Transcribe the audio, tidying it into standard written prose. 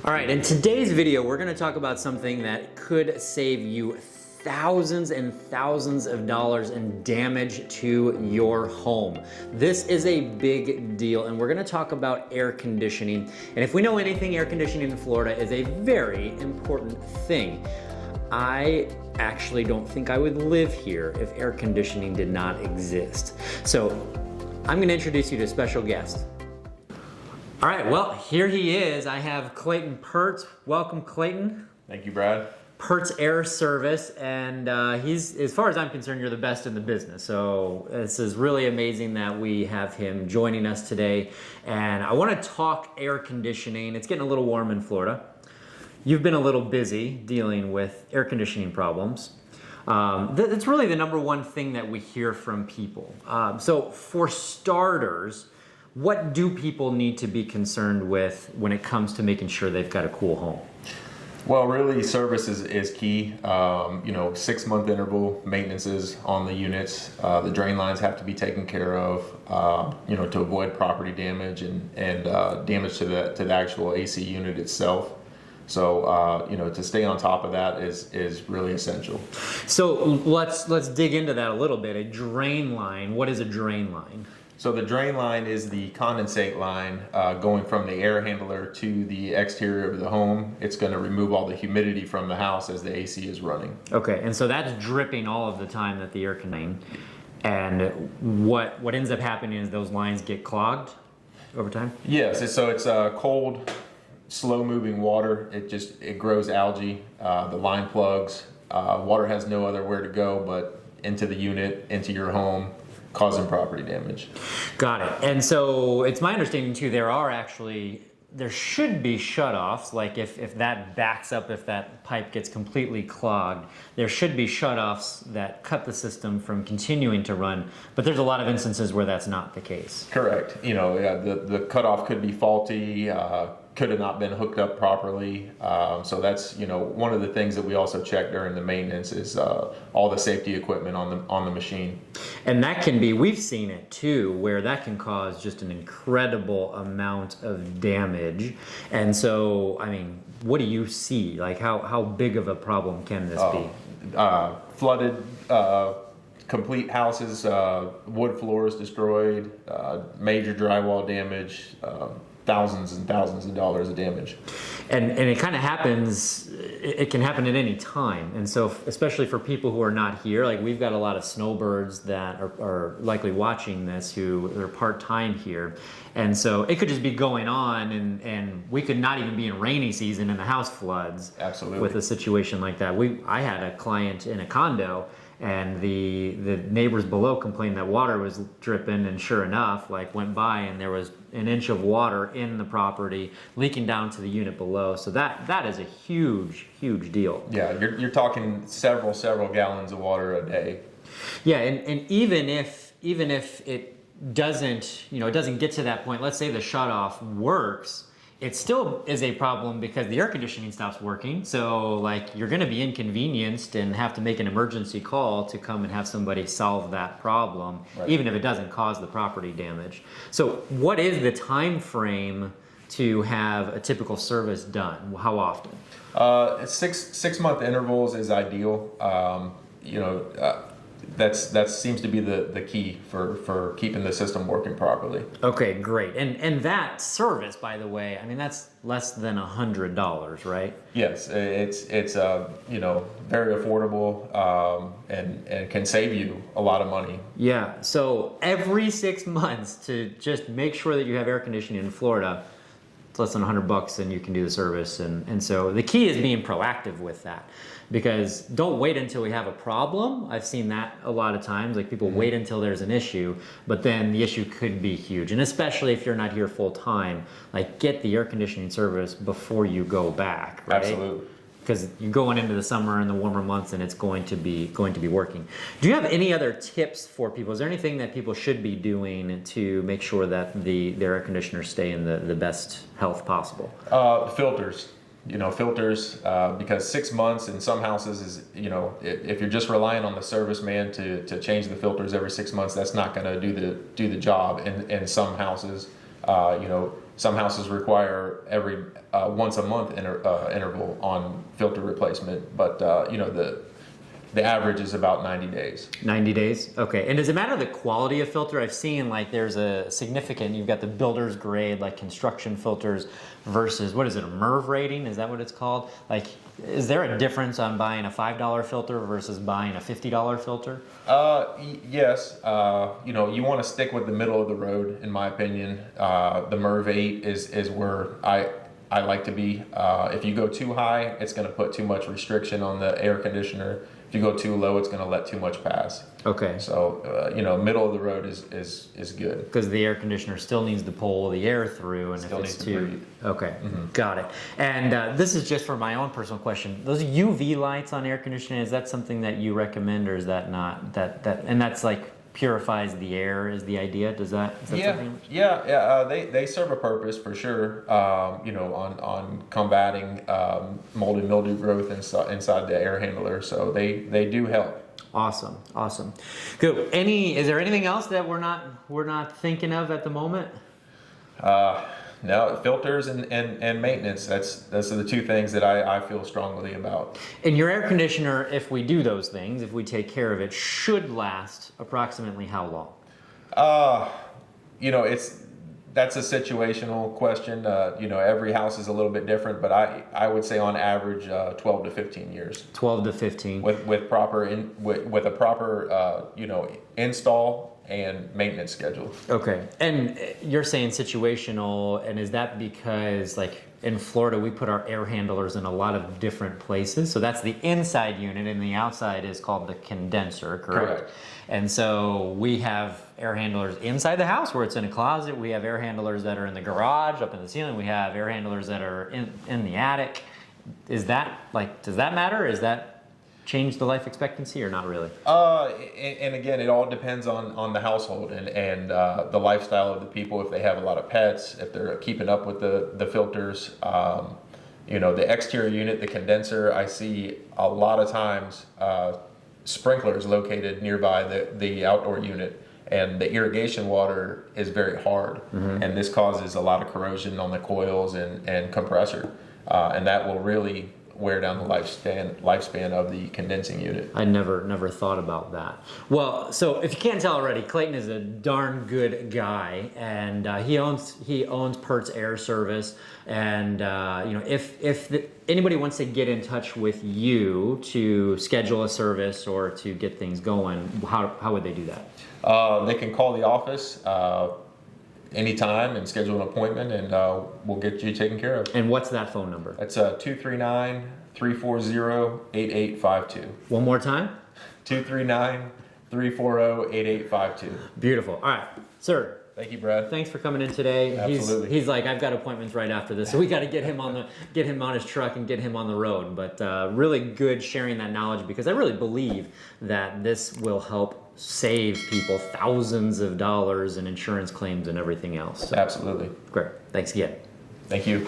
All right, in today's video, we're gonna talk about something that could save you thousands and thousands of dollars in damage to your home. This is a big deal, and we're gonna talk about air conditioning. And if we know anything, air conditioning in Florida is a very important thing. I actually don't think I would live here if air conditioning did not exist. So I'm gonna introduce you to a special guest. All right, well, here he is. I have Clayton Purtz. Welcome, Clayton. Thank you, Brad. Purtz Air Service, and he's, as far as I'm concerned, you're the best in the business. So this is really amazing that we have him joining us today. And I want to talk air conditioning. It's getting a little warm in Florida. You've been a little busy dealing with air conditioning problems. That's really the number one thing that we hear from people. So for starters, what do people need to be concerned with when it comes to making sure they've got a cool home? Well, really, service is key. 6-month interval maintenances on the units. The drain lines have to be taken care of, to avoid property damage and damage to the actual AC unit itself. So, to stay on top of that is really essential. So let's dig into that a little bit. A drain line. What is a drain line? So the drain line is the condensate line going from the air handler to the exterior of the home. It's going to remove all the humidity from the house as the AC is running. Okay, and so that's dripping all of the time that the air conditioning. And what ends up happening is those lines get clogged over time? Yes, so it's cold, slow-moving water. It grows algae. The line plugs. Water has no other where to go but into the unit, into your home, causing property damage. Got it. And so it's my understanding too, there should be shutoffs, like if that backs up, if that pipe gets completely clogged, there should be shutoffs that cut the system from continuing to run, but there's a lot of instances where that's not the case. Correct. The cutoff could be faulty, could have not been hooked up properly. So that's, one of the things that we also check during the maintenance is all the safety equipment on the machine. And that can be, we've seen it too, where that can cause just an incredible amount of damage. And so, what do you see? Like how big of a problem can this be? Flooded, complete houses, wood floors destroyed, major drywall damage, thousands and thousands of dollars of damage. And it kind of happens, it can happen at any time. And so especially for people who are not here, like we've got a lot of snowbirds that are likely watching this who are part-time here. And so it could just be going on and we could not even be in rainy season and the house floods. Absolutely. With a situation like that. I had a client in a condo and the neighbors below complained that water was dripping, and sure enough, went by and there was an inch of water in the property leaking down to the unit below. So that is a huge deal. Yeah, you're talking several gallons of water a day. Yeah, and even if it doesn't, it doesn't get to that point, let's say the shutoff works, it still is a problem because the air conditioning stops working. So you're going to be inconvenienced and have to make an emergency call to come and have somebody solve that problem, right, even if it doesn't cause the property damage. So what is the time frame to have a typical service done? How often? 6-month intervals is ideal. That seems to be the key for keeping the system working properly. Okay, great. And that service, by the way, that's less than $100, right? Yes, it's very affordable and can save you a lot of money. Yeah. So every 6 months to just make sure that you have air conditioning in Florida, it's less than $100 and you can do the service. And so the key is being proactive with that. Because don't wait until we have a problem. I've seen that a lot of times, people wait until there's an issue, but then the issue could be huge. And especially if you're not here full time, get the air conditioning service before you go back, right? Absolutely. Because you're going into the summer and the warmer months and it's going to be working. Do you have any other tips for people? Is there anything that people should be doing to make sure that their air conditioners stay in the best health possible? Filters. Filters, because 6 months in some houses is, if you're just relying on the serviceman to change the filters every 6 months, that's not going to do the job in some houses. Some houses require every once a month interval on filter replacement, but the average is about 90 days. 90 days? Okay. And does it matter the quality of filter? I've seen like there's a significant, you've got the builder's grade, like construction filters versus, what is it, a MERV rating? Is that what it's called? Like, is there a difference on buying a $5 filter versus buying a $50 filter? Yes. You want to stick with the middle of the road, in my opinion. The MERV 8 is where I like to be. If you go too high, it's going to put too much restriction on the air conditioner. If you go too low, it's going to let too much pass. Okay. So, middle of the road is good. Because the air conditioner still needs to pull the air through, and Still if it's needs to too breathe. okay, got it. And this is just for my own personal question. Those UV lights on air conditioning, is that something that you recommend, or is that not that? And that's like purifies the air is the idea. Is that something? They serve a purpose for sure. On combating mold and mildew growth inside the air handler. So they do help. Awesome. Good. Is there anything else that we're not thinking of at the moment? No, filters and maintenance. Those are the two things that I feel strongly about. And your air conditioner, if we do those things, if we take care of it, should last approximately how long? That's a situational question. Every house is a little bit different, but I would say on average 12 to 15 years. 12 to 15. With a proper install and maintenance schedule. Okay. And you're saying situational, and is that because like in Florida we put our air handlers in a lot of different places? So that's the inside unit, and the outside is called the condenser, correct? And so we have air handlers inside the house where it's in a closet. We have air handlers that are in the garage, up in the ceiling. We have air handlers that are in the attic. Is that does that matter? Is that change the life expectancy or not really? And again, it all depends on the household and the lifestyle of the people. If they have a lot of pets, if they're keeping up with the filters, the exterior unit, the condenser. I see a lot of times sprinklers located nearby the outdoor unit, and the irrigation water is very hard, and this causes a lot of corrosion on the coils and compressor, and that will really wear down the lifespan of the condensing unit. I never thought about that. Well, so if you can't tell already, Clayton is a darn good guy, and he owns Purtz Air Service. And if anybody wants to get in touch with you to schedule a service or to get things going, how would they do that? They can call the office anytime and schedule an appointment, and we'll get you taken care of. And what's that phone number? It's 239-340-8852. One more time? 239-340-8852. Beautiful. All right, sir. Thank you, Brad. Thanks for coming in today. Absolutely. He's like, I've got appointments right after this, so we got to get him on his truck and get him on the road. But really good sharing that knowledge, because I really believe that this will help save people thousands of dollars in insurance claims and everything else. So, Absolutely. great. Thanks again. Thank you.